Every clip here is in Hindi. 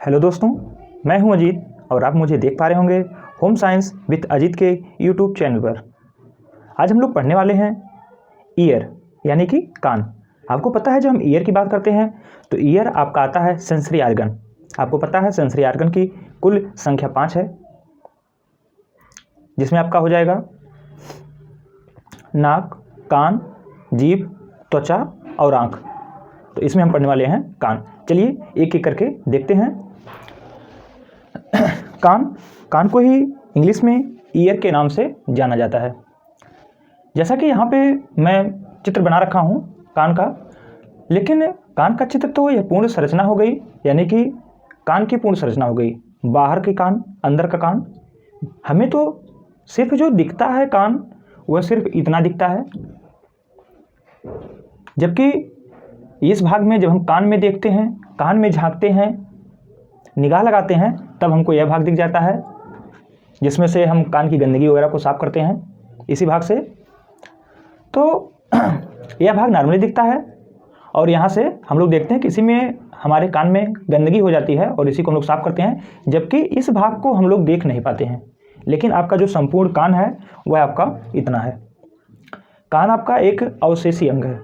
हेलो दोस्तों, मैं हूं अजीत और आप मुझे देख पा रहे होंगे होम साइंस विद अजीत के यूट्यूब चैनल पर। आज हम लोग पढ़ने वाले हैं ईयर यानी कि कान। आपको पता है जब हम ईयर की बात करते हैं तो ईयर आपका आता है सेंसरी आर्गन। आपको पता है सेंसरी आर्गन की कुल संख्या 5 है, जिसमें आपका हो जाएगा नाक, कान, जीभ, त्वचा और आँख। तो इसमें हम पढ़ने वाले हैं कान। चलिए एक एक करके देखते हैं। कान को ही इंग्लिश में ईयर के नाम से जाना जाता है। जैसा कि यहाँ पे मैं चित्र बना रखा हूँ कान का, लेकिन कान का चित्र तो यह पूर्ण संरचना हो गई, यानी कि कान की पूर्ण संरचना हो गई। बाहर के कान, अंदर का कान। हमें तो सिर्फ जो दिखता है कान वह सिर्फ इतना दिखता है, जबकि इस भाग में जब हम कान में देखते हैं, कान में झांकते हैं, निगाह लगाते हैं, तब हमको यह भाग दिख जाता है जिसमें से हम कान की गंदगी वगैरह को साफ करते हैं, इसी भाग से। तो यह भाग नॉर्मली दिखता है और यहाँ से हम लोग देखते हैं कि इसी में हमारे कान में गंदगी हो जाती है और इसी को हम लोग साफ करते हैं, जबकि इस भाग को हम लोग देख नहीं पाते हैं। लेकिन आपका जो संपूर्ण कान है वह आपका इतना है। कान आपका एक अवशेषी अंग है,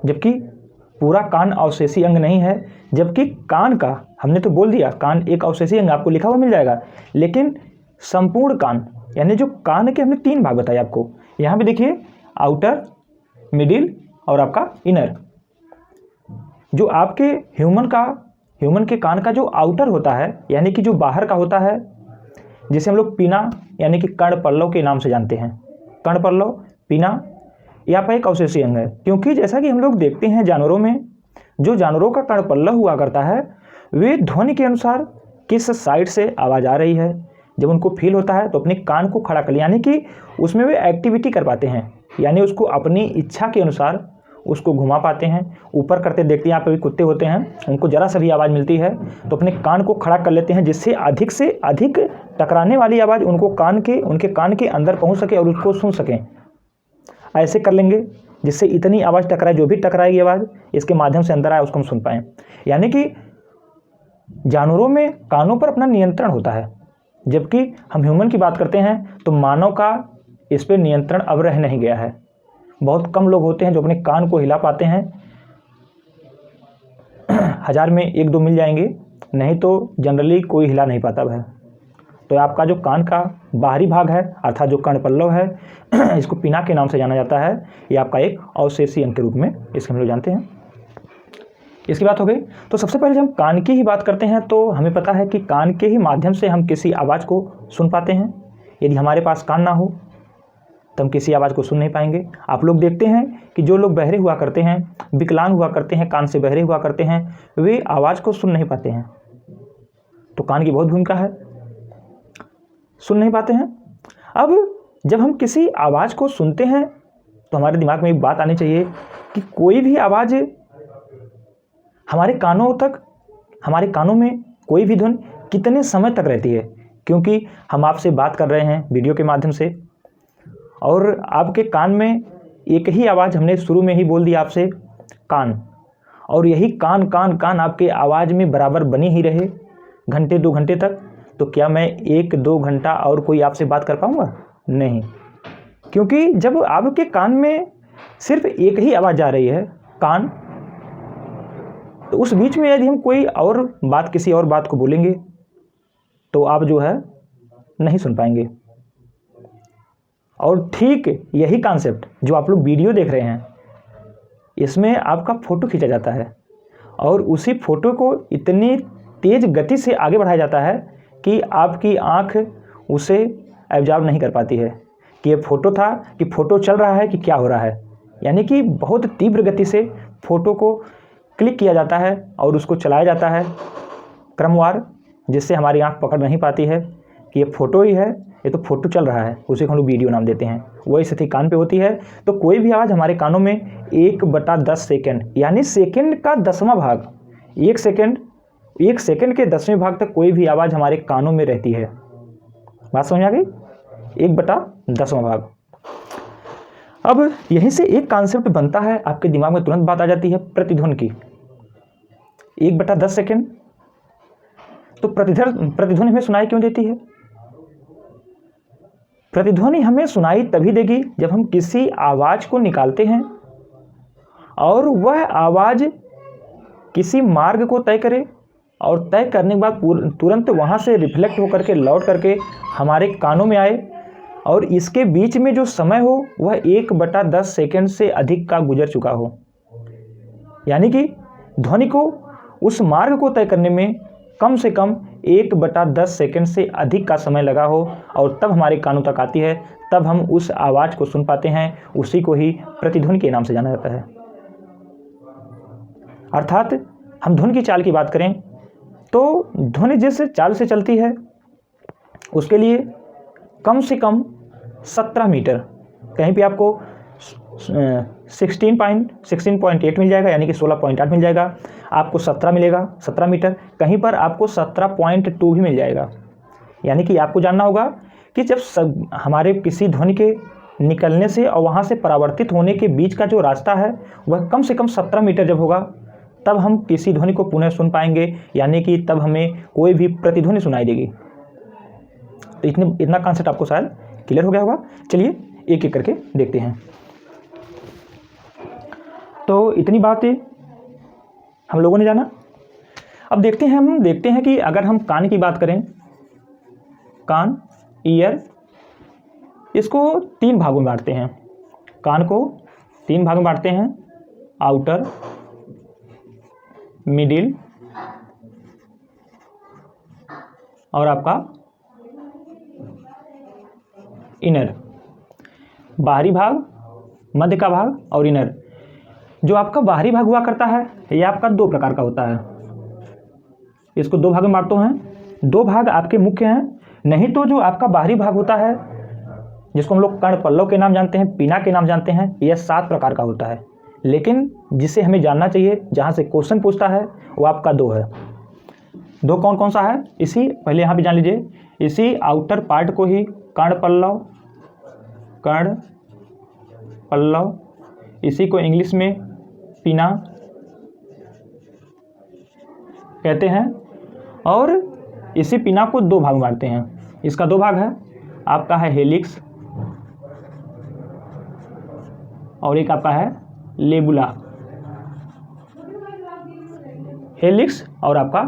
जबकि पूरा कान अवशेषी अंग नहीं है। जबकि कान का हमने तो बोल दिया कान एक अवशेषी अंग, आपको लिखा हुआ मिल जाएगा, लेकिन संपूर्ण कान यानी जो कान के हमने 3 भाग बताए आपको। यहाँ पे देखिए आउटर, मिडिल और आपका इनर। जो आपके ह्यूमन के कान का जो आउटर होता है यानी कि जो बाहर का होता है, जिसे हम लोग पीना यानी कि कर्णपल्लव के नाम से जानते हैं। कर्णपल्लव, पीना, यह आपका एक अवशेषी अंग है। क्योंकि जैसा कि हम लोग देखते हैं जानवरों में, जो जानवरों का कर्णपल्लव हुआ करता है वे ध्वनि के अनुसार किस साइड से आवाज़ आ रही है, जब उनको फील होता है तो अपने कान को खड़ा कर, यानी कि उसमें वे एक्टिविटी कर पाते हैं, यानी उसको अपनी इच्छा के अनुसार उसको घुमा पाते हैं, ऊपर करते। देखते हैं यहाँ पे भी कुत्ते होते हैं, उनको ज़रा सा भी आवाज़ मिलती है तो अपने कान को खड़ा कर लेते हैं, जिससे अधिक से अधिक टकराने वाली आवाज़ उनके कान के अंदर पहुँच सके और उसको सुन सकें। ऐसे कर लेंगे जिससे इतनी आवाज़ टकराए, जो भी टकराएगी आवाज़ इसके माध्यम से अंदर आए उसको हम सुन पाएँ। यानी कि जानवरों में कानों पर अपना नियंत्रण होता है, जबकि हम ह्यूमन की बात करते हैं तो मानव का इस पर नियंत्रण अब रह नहीं गया है। बहुत कम लोग होते हैं जो अपने कान को हिला पाते हैं। 1000 में 1-2 मिल जाएंगे, नहीं तो जनरली कोई हिला नहीं पाता वह। तो आपका जो कान का बाहरी भाग है अर्थात जो कर्णपल्लव है, इसको पिना के नाम से जाना जाता है। ये आपका एक अवशेषी अंग के रूप में इसको हम लोग जानते हैं। इसकी बात हो गई। तो सबसे पहले जब हम कान की ही बात करते हैं तो हमें पता है कि कान के ही माध्यम से हम किसी आवाज़ को सुन पाते हैं। यदि हमारे पास कान ना हो तो हम किसी आवाज़ को सुन नहीं पाएंगे। आप लोग देखते हैं कि जो लोग बहरे हुआ करते हैं, विकलांग हुआ करते हैं, कान से बहरे हुआ करते हैं, वे आवाज़ को सुन नहीं पाते हैं। तो कान की बहुत भूमिका है, सुन नहीं पाते हैं। अब जब हम किसी आवाज़ को सुनते हैं तो हमारे दिमाग में एक बात आनी चाहिए कि कोई भी आवाज़ हमारे कानों में कोई भी धुन कितने समय तक रहती है। क्योंकि हम आपसे बात कर रहे हैं वीडियो के माध्यम से और आपके कान में एक ही आवाज़ हमने शुरू में ही बोल दी आपसे, कान, और यही कान कान कान आपके आवाज़ में बराबर बनी ही रहे घंटे 2 घंटे तक, तो क्या मैं 1-2 घंटा और कोई आपसे बात कर पाऊँगा? नहीं। क्योंकि जब आपके कान में सिर्फ एक ही आवाज़ जा रही है, कान, तो उस बीच में यदि हम कोई और बात, किसी और बात को बोलेंगे तो आप जो है नहीं सुन पाएंगे। और ठीक यही कॉन्सेप्ट जो आप लोग वीडियो देख रहे हैं, इसमें आपका फ़ोटो खींचा जाता है और उसी फ़ोटो को इतनी तेज़ गति से आगे बढ़ाया जाता है कि आपकी आँख उसे एब्जॉर्ब नहीं कर पाती है कि ये फ़ोटो था, कि फ़ोटो चल रहा है, कि क्या हो रहा है। यानी कि बहुत तीव्र गति से फ़ोटो को क्लिक किया जाता है और उसको चलाया जाता है क्रमवार, जिससे हमारी आँख पकड़ नहीं पाती है कि ये फ़ोटो ही है, ये तो फ़ोटो चल रहा है, उसे हम लोग वीडियो नाम देते हैं। वही स्थिति कान पे होती है। तो कोई भी आवाज़ हमारे कानों में 1/10 सेकेंड यानी सेकेंड का 10वां भाग, 1 सेकेंड के 10वें भाग तक कोई भी आवाज़ हमारे कानों में रहती है। बात समझ आ गई? 1/10वां भाग। अब यहीं से एक कॉन्सेप्ट बनता है, आपके दिमाग में तुरंत बात आ जाती है प्रतिध्वनि की। 1/10 सेकेंड। तो प्रतिध्वनि हमें सुनाई क्यों देती है? प्रतिध्वनि हमें सुनाई तभी देगी जब हम किसी आवाज़ को निकालते हैं और वह आवाज़ किसी मार्ग को तय करे और तय करने के बाद तुरंत वहाँ से रिफ्लेक्ट होकर के लौट करके हमारे कानों में आए, और इसके बीच में जो समय हो वह 1/10 सेकेंड से अधिक का गुजर चुका हो। यानी कि ध्वनि को उस मार्ग को तय करने में कम से कम 1/10 सेकेंड से अधिक का समय लगा हो, और तब हमारे कानों तक आती है, तब हम उस आवाज़ को सुन पाते हैं। उसी को ही प्रतिध्वनि के नाम से जाना जाता है। अर्थात हम ध्वनि की चाल की बात करें तो ध्वनि जिस चाल से चलती है उसके लिए कम से कम 17 मीटर, कहीं पे आपको 16.8 मिल जाएगा, यानी कि 16.8 मिल जाएगा, आपको 17 मिलेगा, 17 मीटर, कहीं पर आपको 17.2 भी मिल जाएगा। यानी कि आपको जानना होगा कि जब हमारे किसी ध्वनि के निकलने से और वहाँ से परावर्तित होने के बीच का जो रास्ता है वह कम से कम 17 मीटर जब होगा, तब हम किसी ध्वनि को पुनः सुन पाएंगे, यानी कि तब हमें कोई भी प्रतिध्वनि सुनाई देगी। तो इतना कॉन्सेप्ट आपको शायद क्लियर हो गया होगा। चलिए एक एक करके देखते हैं। तो इतनी बातें हम लोगों ने जाना। अब देखते हैं कि अगर हम कान की बात करें, कान, ईयर, इसको 3 भागों में बांटते हैं। कान को 3 भागों में बांटते हैं, आउटर, मिडिल और आपका इनर। बाहरी भाग, मध्य का भाग और इनर। जो आपका बाहरी भाग हुआ करता है यह आपका 2 प्रकार का होता है। इसको 2 भाग में बांटते हैं। 2 भाग आपके मुख्य हैं। नहीं तो जो आपका बाहरी भाग होता है जिसको हम लोग कर्ण पल्लव के नाम जानते हैं, पीना के नाम जानते हैं, यह 7 प्रकार का होता है। लेकिन जिसे हमें जानना चाहिए, जहाँ से क्वेश्चन पूछता है, वो आपका 2 है। 2 कौन कौन सा है? इसी पहले यहाँ पे जान लीजिए, इसी आउटर पार्ट को ही कर्ण पल्लव, इसी को इंग्लिश में पीना कहते हैं। और इसी पीना को 2 भाग में बांटते हैं। इसका 2 भाग है, आपका है हेलिक्स और एक आपका है लेबुला। हेलिक्स और आपका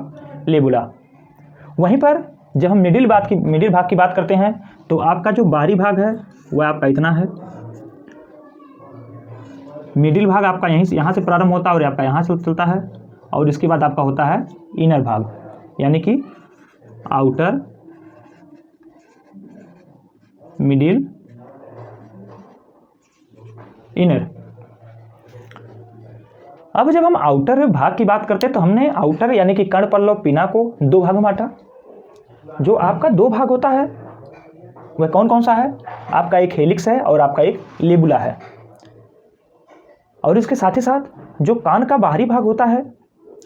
लेबुला। वहीं पर जब हम मिडिल भाग की बात करते हैं तो आपका जो बाहरी भाग है वह आपका इतना है। मिडिल भाग आपका यहाँ से प्रारंभ होता है और आपका यहाँ से चलता है, और इसके बाद आपका होता है इनर भाग, यानी कि आउटर, मिडिल, इनर। अब जब हम आउटर भाग की बात करते हैं तो हमने आउटर यानी कि कर्ण पल्लव पीना को 2 भाग में बांटा। जो आपका 2 भाग होता है वह कौन कौन सा है? आपका एक हेलिक्स है और आपका एक लेबुला है। और इसके साथ ही साथ जो कान का बाहरी भाग होता है,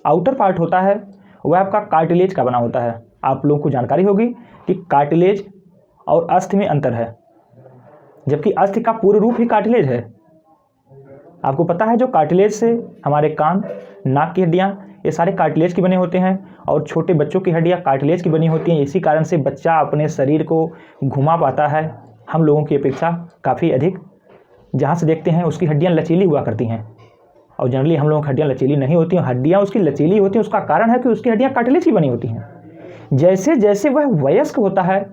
आउटर पार्ट होता है, वह आपका कार्टिलेज का बना होता है। आप लोगों को जानकारी होगी कि कार्टिलेज और अस्थि में अंतर है, जबकि अस्थि का पूर्ण रूप ही कार्टिलेज है। आपको पता है जो कार्टिलेज से हमारे कान, नाक की हड्डियाँ, ये सारे कार्टिलेज की बने होते हैं, और छोटे बच्चों की हड्डियाँ कार्टिलेज की बनी होती हैं। इसी कारण से बच्चा अपने शरीर को घुमा पाता है हम लोगों की अपेक्षा काफ़ी अधिक। जहाँ से देखते हैं उसकी हड्डियाँ लचीली हुआ करती हैं, और जनरली हम लोगों की हड्डियाँ लचीली नहीं होती हैं। हड्डियाँ उसकी लचीली होती हैं, उसका कारण है कि उसकी हड्डियाँ कार्टिलेज की बनी होती हैं। जैसे जैसे वह वयस्क होता है,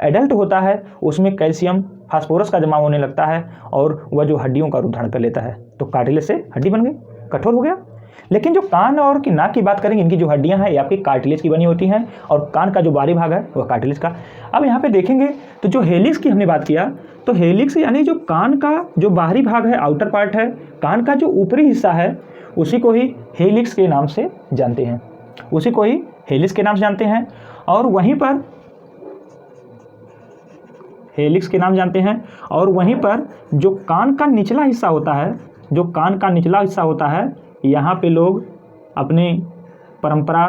एडल्ट होता है, उसमें कैल्शियम, फास्फोरस का जमाव होने लगता है और वह जो हड्डियों का रूप धारण कर लेता है, तो कार्टिलेज से हड्डी बन गई, कठोर हो गया। लेकिन जो कान और की नाक की बात करेंगे, इनकी जो हड्डियां हैं ये आपकी कार्टिलेज की बनी होती हैं, और कान का जो बाहरी भाग है वह कार्टिलेज का। अब यहाँ पे देखेंगे तो जो हेलिक्स की हमने बात किया, तो हेलिक्स यानी जो कान का जो बाहरी भाग है, आउटर पार्ट है, कान का जो ऊपरी हिस्सा है, उसी को ही हेलिक्स के नाम से जानते हैं, उसी को ही हेलिक्स के नाम से जानते हैं। और वहीं पर हेलिक्स के नाम जानते हैं। और वहीं पर जो कान का निचला हिस्सा होता है, जो कान का निचला हिस्सा होता है, यहाँ पे लोग अपनी परंपरा,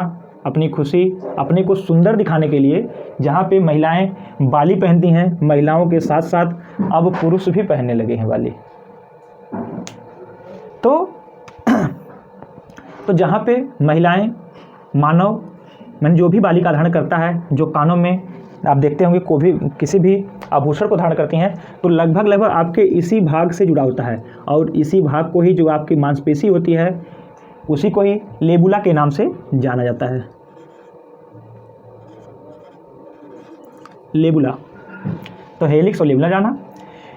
अपनी खुशी, अपने को सुंदर दिखाने के लिए, जहाँ पे महिलाएं बाली पहनती हैं, महिलाओं के साथ साथ अब पुरुष भी पहनने लगे हैं बाली। तो जहाँ पे महिलाएं मानव मैंने जो भी बालिका धारण करता है, जो कानों में आप देखते होंगे कोई भी किसी भी आभूषण को धारण करती हैं, तो लगभग आपके इसी भाग से जुड़ा होता है, और इसी भाग को ही जो आपकी मांसपेशी होती है उसी को ही लेबुला के नाम से जाना जाता है। लेबुला, तो हेलिक्स और लेबुला जाना।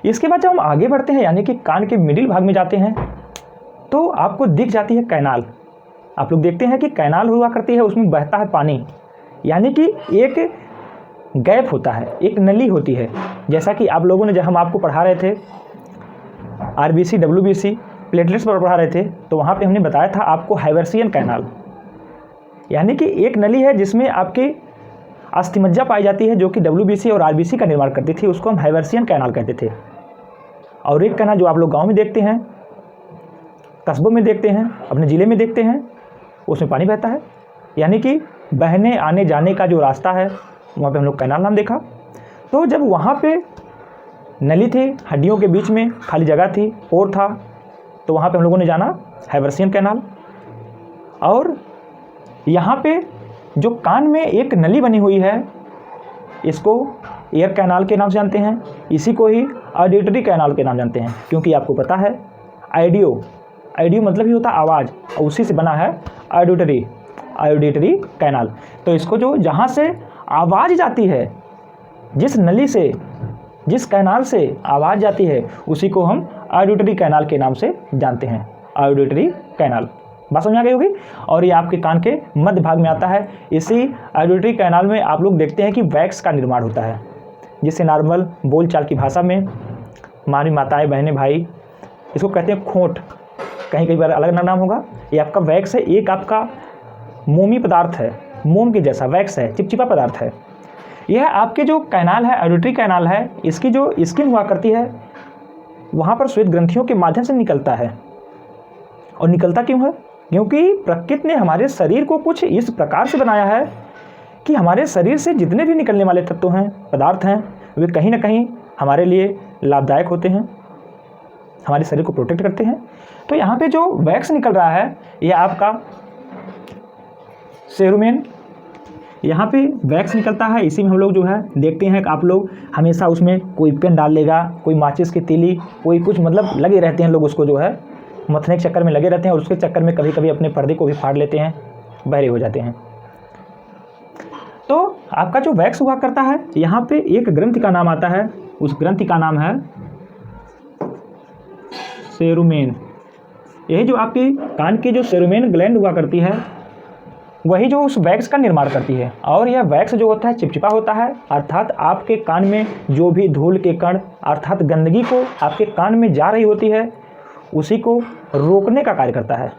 इसके बाद जब हम आगे बढ़ते हैं यानी कि कान के मिडिल भाग में जाते हैं, तो आपको दिख जाती है कैनाल। आप लोग देखते हैं कि कैनाल हुआ करती है, उसमें बहता है पानी, यानी कि एक गैप होता है, एक नली होती है। जैसा कि आप लोगों ने, जब हम आपको पढ़ा रहे थे आरबीसी डब्ल्यूबीसी प्लेटलेट्स पर पढ़ा रहे थे, तो वहाँ पे हमने बताया था आपको हाइवर्सियन कैनाल, यानी कि एक नली है जिसमें आपकी अस्थिमज्जा पाई जाती है, जो कि डब्ल्यूबीसी और आरबीसी का निर्माण करती थी, उसको हम हाइवर्सियन कैनाल कहते थे। और एक कैनाल जो आप लोग गाँव में देखते हैं, कस्बों में देखते हैं, अपने ज़िले में देखते हैं, उसमें पानी बहता है, यानी कि बहने आने जाने का जो रास्ता है वहाँ पे हम लोग कैनाल नाम देखा। तो जब वहाँ पे नली थी, हड्डियों के बीच में खाली जगह थी, पोर था, तो वहाँ पे हम लोगों ने जाना हाइवर्सियन कैनाल। और यहाँ पे जो कान में एक नली बनी हुई है, इसको ईयर कैनाल के नाम से जानते हैं, इसी को ही ऑडिटरी कैनाल के नाम जानते हैं, क्योंकि आपको पता है आइडियो मतलब ही होता है आवाज़, और उसी से बना है ऑडिटरी कैनाल। तो इसको जो जहाँ से आवाज़ जाती है, जिस नली से, जिस कैनाल से आवाज़ जाती है, उसी को हम ऑडिटरी कैनाल के नाम से जानते हैं, ऑडिटरी कैनाल। बात समझ आ गई होगी। और ये आपके कान के मध्य भाग में आता है। इसी ऑडिटरी कैनाल में आप लोग देखते हैं कि वैक्स का निर्माण होता है, जिससे नॉर्मल बोलचाल की भाषा में हमारी माताएं, बहनें, भाई इसको कहते हैं खोंट, कहीं कहीं बार अलग नाम होगा। ये आपका वैक्स है, एक आपका मोमी पदार्थ है, मोम के जैसा वैक्स है, चिपचिपा पदार्थ है। यह आपके जो कैनाल है, ऑडिटरी कैनाल है, इसकी जो स्किन हुआ करती है, वहाँ पर श्वेत ग्रंथियों के माध्यम से निकलता है। और निकलता क्यों है? क्योंकि प्रकृति ने हमारे शरीर को कुछ इस प्रकार से बनाया है कि हमारे शरीर से जितने भी निकलने वाले तत्व हैं, पदार्थ हैं, वे कहीं ना कहीं हमारे लिए लाभदायक होते हैं, हमारे शरीर को प्रोटेक्ट करते हैं। तो यहाँ पे जो वैक्स निकल रहा है, यह आपका सेरुमेन, यहाँ पे वैक्स निकलता है। इसी में हम लोग जो है देखते हैं कि आप लोग हमेशा उसमें कोई पेन डाल लेगा, कोई माचिस की तीली, कोई कुछ, मतलब लगे रहते हैं लोग, उसको जो है मथने के चक्कर में लगे रहते हैं, और उसके चक्कर में कभी कभी अपने पर्दे को भी फाड़ लेते हैं, बहरे हो जाते हैं। तो आपका जो वैक्स हुआ करता है, यहाँ पे एक ग्रंथि का नाम आता है, उस ग्रंथि का नाम है सेरुमेन। यही जो आपकी कान की जो सेरुमेन ग्लैंड हुआ करती है, वही जो उस वैक्स का निर्माण करती है। और यह वैक्स जो होता है चिपचिपा होता है, अर्थात आपके कान में जो भी धूल के कण अर्थात गंदगी को आपके कान में जा रही होती है, उसी को रोकने का कार्य करता है।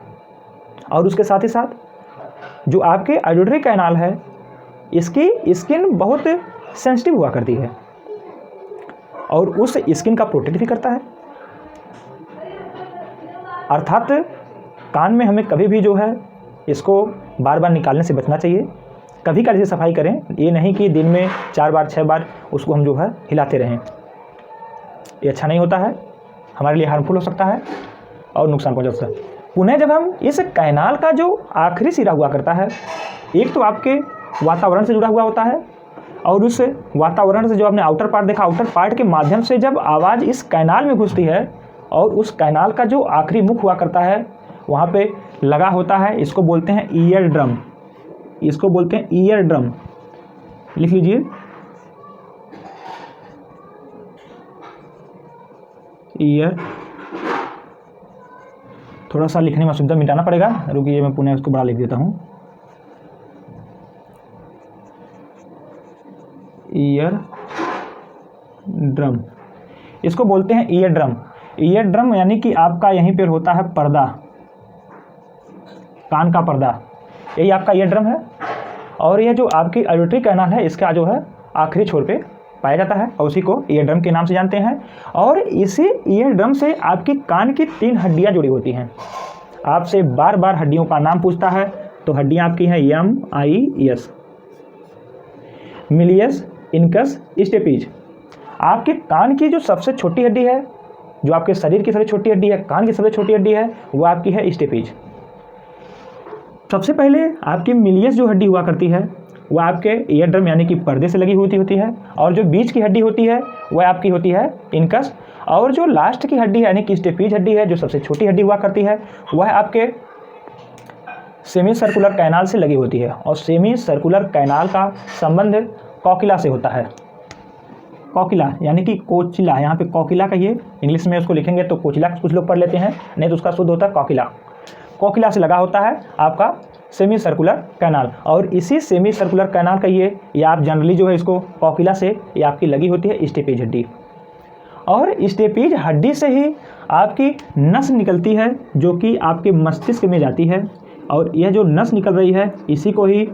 और उसके साथ ही साथ जो आपके ऑडिटरी कैनाल है, इसकी स्किन बहुत सेंसिटिव हुआ करती है, और उस स्किन का प्रोटेक्ट भी करता है। अर्थात कान में हमें कभी भी जो है इसको बार बार निकालने से बचना चाहिए। कभी कभी इसे सफाई करें, ये नहीं कि दिन में 4 बार 6 बार उसको हम जो है हिलाते रहें, ये अच्छा नहीं होता है, हमारे लिए हार्मफुल हो सकता है और नुकसान पहुंचा सकता है। पुनः जब हम इस कैनाल का जो आखिरी सिरा हुआ करता है, एक तो आपके वातावरण से जुड़ा हुआ होता है, और उस वातावरण से जो आपने आउटर पार्ट देखा, आउटर पार्ट के माध्यम से जब आवाज़ इस कैनाल में घुसती है, और उस कैनाल का जो आखिरी मुख हुआ करता है वहाँ पे लगा होता है, इसको बोलते हैं ईयर ड्रम, इसको बोलते हैं ईयर ड्रम, लिख लीजिए ईयर। थोड़ा सा लिखने में असुविधा मिटाना पड़ेगा, रुकिए मैं पुनः उसको बड़ा लिख देता हूँ। ईयर ड्रम, इसको बोलते हैं ईयर ड्रम। ईयर ड्रम यानी कि आपका यहीं पर होता है पर्दा, कान का पर्दा, यही आपका ईयर ड्रम है। और यह जो आपकी ऑडिटरी कैनाल है, इसका जो है आखिरी छोर पे पाया जाता है, और उसी को ईयर ड्रम के नाम से जानते हैं। और इसी ईयर ड्रम से आपकी कान की 3 हड्डियां जुड़ी होती हैं। आपसे बार बार हड्डियों का नाम पूछता है, तो हड्डियां आपकी हैं MIES, मिलियस, इनकस, स्टेपीज। आपके कान की जो सबसे छोटी हड्डी है, जो आपके शरीर की सबसे छोटी हड्डी है, कान की सबसे छोटी हड्डी है, वो आपकी है स्टेपीज। सबसे पहले आपकी मिलियस जो हड्डी हुआ करती है वह आपके ईयर ड्रम यानी कि पर्दे से लगी होती है, और जो बीच की हड्डी होती है वह आपकी होती है इनकस, और जो लास्ट की हड्डी यानी कि स्टेपीज हड्डी है, जो सबसे छोटी हड्डी हुआ करती है, वह आपके सेमी सर्कुलर कैनाल से लगी होती है। और सेमी सर्कुलर कैनाल का संबंध कोकिला से होता है। कोकिला यानी कि कोचिला, यहाँ पे कोकिला कहिए, इंग्लिश में उसको लिखेंगे तो कोचिला कुछ लोग पढ़ लेते हैं, नहीं तो उसका शुद्ध होता है कोकिला। कोकिला से लगा होता है आपका सेमी सर्कुलर कैनाल, और इसी सेमी सर्कुलर कैनाल कहिए या आप जनरली जो है इसको कोकिला से ये आपकी लगी होती है स्टेपीज हड्डी। और स्टेपीज हड्डी से ही आपकी नस निकलती है जो कि आपके मस्तिष्क में जाती है, और यह जो नस निकल रही है इसी को ही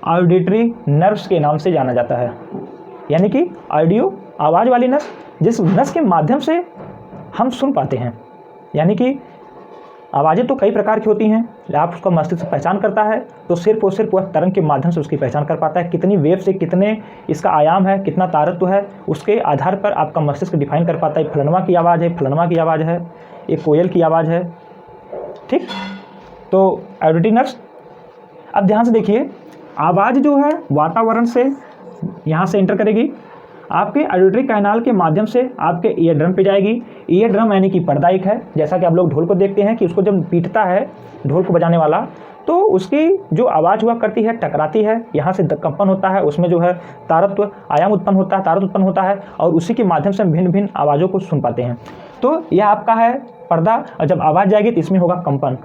ऑडिटरी नर्व्स के नाम से जाना जाता है, यानी कि ऑडियो आवाज़ वाली नस, जिस नस के माध्यम से हम सुन पाते हैं। यानी कि आवाज़ें तो कई प्रकार की होती हैं, आप उसका मस्तिष्क पहचान करता है तो सिर्फ और सिर्फ वह तरंग के माध्यम से उसकी पहचान कर पाता है। कितनी वेव से कितने इसका आयाम है, कितना तारत्व है, उसके आधार पर आपका मस्तिष्क डिफाइन कर पाता है फलनवा की आवाज़ है, फलनवा की आवाज़ है, एक कोयल की आवाज़ है। ठीक, तो ऑडिटरी नर्व्स। अब ध्यान से देखिए, आवाज़ जो है वातावरण से यहाँ से एंटर करेगी, आपके ऑडिटरी कैनाल के माध्यम से आपके ईयर ड्रम पे जाएगी। ईयर ड्रम यानी कि पर्दा एक है, जैसा कि आप लोग ढोल को देखते हैं कि उसको जब पीटता है ढोल को बजाने वाला तो उसकी जो आवाज़ हुआ करती है टकराती है, यहाँ से कंपन होता है, उसमें जो है तारत्व आयाम उत्पन्न होता है, तारत्व उत्पन्न होता है, और उसी के माध्यम से हम भिन्न भिन्न आवाज़ों को सुन पाते हैं। तो यह आपका है पर्दा, और जब आवाज़ जाएगी तो इसमें होगा कंपन।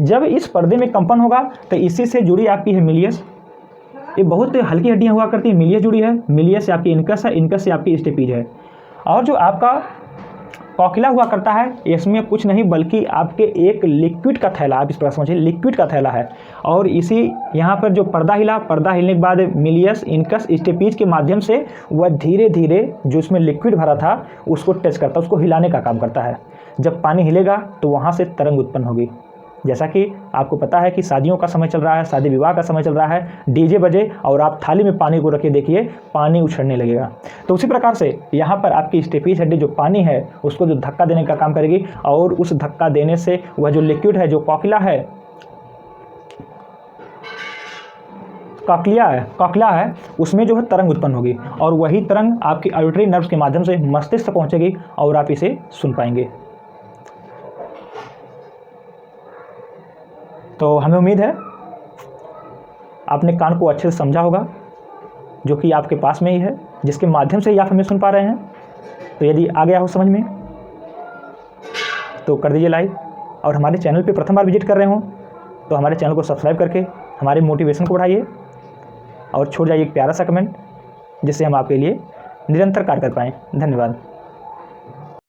जब इस पर्दे में कंपन होगा तो इसी से जुड़ी आपकी है मिलियस, ये बहुत हल्की हड्डियाँ हुआ करती है, मिलियस जुड़ी है, मिलियस से आपकी इनकस है, इनकस से आपकी स्टेपीज है। और जो आपका कोकिला हुआ करता है इसमें कुछ नहीं बल्कि आपके एक लिक्विड का थैला, आप इस प्रकार समझिए लिक्विड का थैला है, और इसी यहाँ पर जो पर्दा हिला, पर्दा हिलने के बाद मिलियस इनकस स्टेपीज के माध्यम से वह धीरे धीरे जो उसमें लिक्विड भरा था उसको टच करता है, उसको हिलाने का काम करता है। जब पानी हिलेगा तो वहाँ से तरंग उत्पन्न होगी। जैसा कि आपको पता है कि शादियों का समय चल रहा है, शादी विवाह का समय चल रहा है, डीजे बजे और आप थाली में पानी को रखे देखिए पानी उछड़ने लगेगा। तो उसी प्रकार से यहाँ पर आपकी स्टेपीज हड्डी जो पानी है उसको जो धक्का देने का काम करेगी, और उस धक्का देने से वह जो लिक्विड है, जो कोकिला है, कोकिला है उसमें जो है तरंग उत्पन्न होगी, और वही तरंग आपकी ऑडिटरी नर्व्स के माध्यम से मस्तिष्क तक पहुँचेगी और आप इसे सुन पाएंगे। तो हमें उम्मीद है आपने कान को अच्छे से समझा होगा, जो कि आपके पास में ही है, जिसके माध्यम से ही आप हमें सुन पा रहे हैं। तो यदि आ गया हो समझ में तो कर दीजिए लाइक, और हमारे चैनल पे प्रथम बार विजिट कर रहे हो तो हमारे चैनल को सब्सक्राइब करके हमारे मोटिवेशन को बढ़ाइए, और छोड़ जाइए एक प्यारा सा कमेंट, जिससे हम आपके लिए निरंतर कार्य कर पाएँ। धन्यवाद।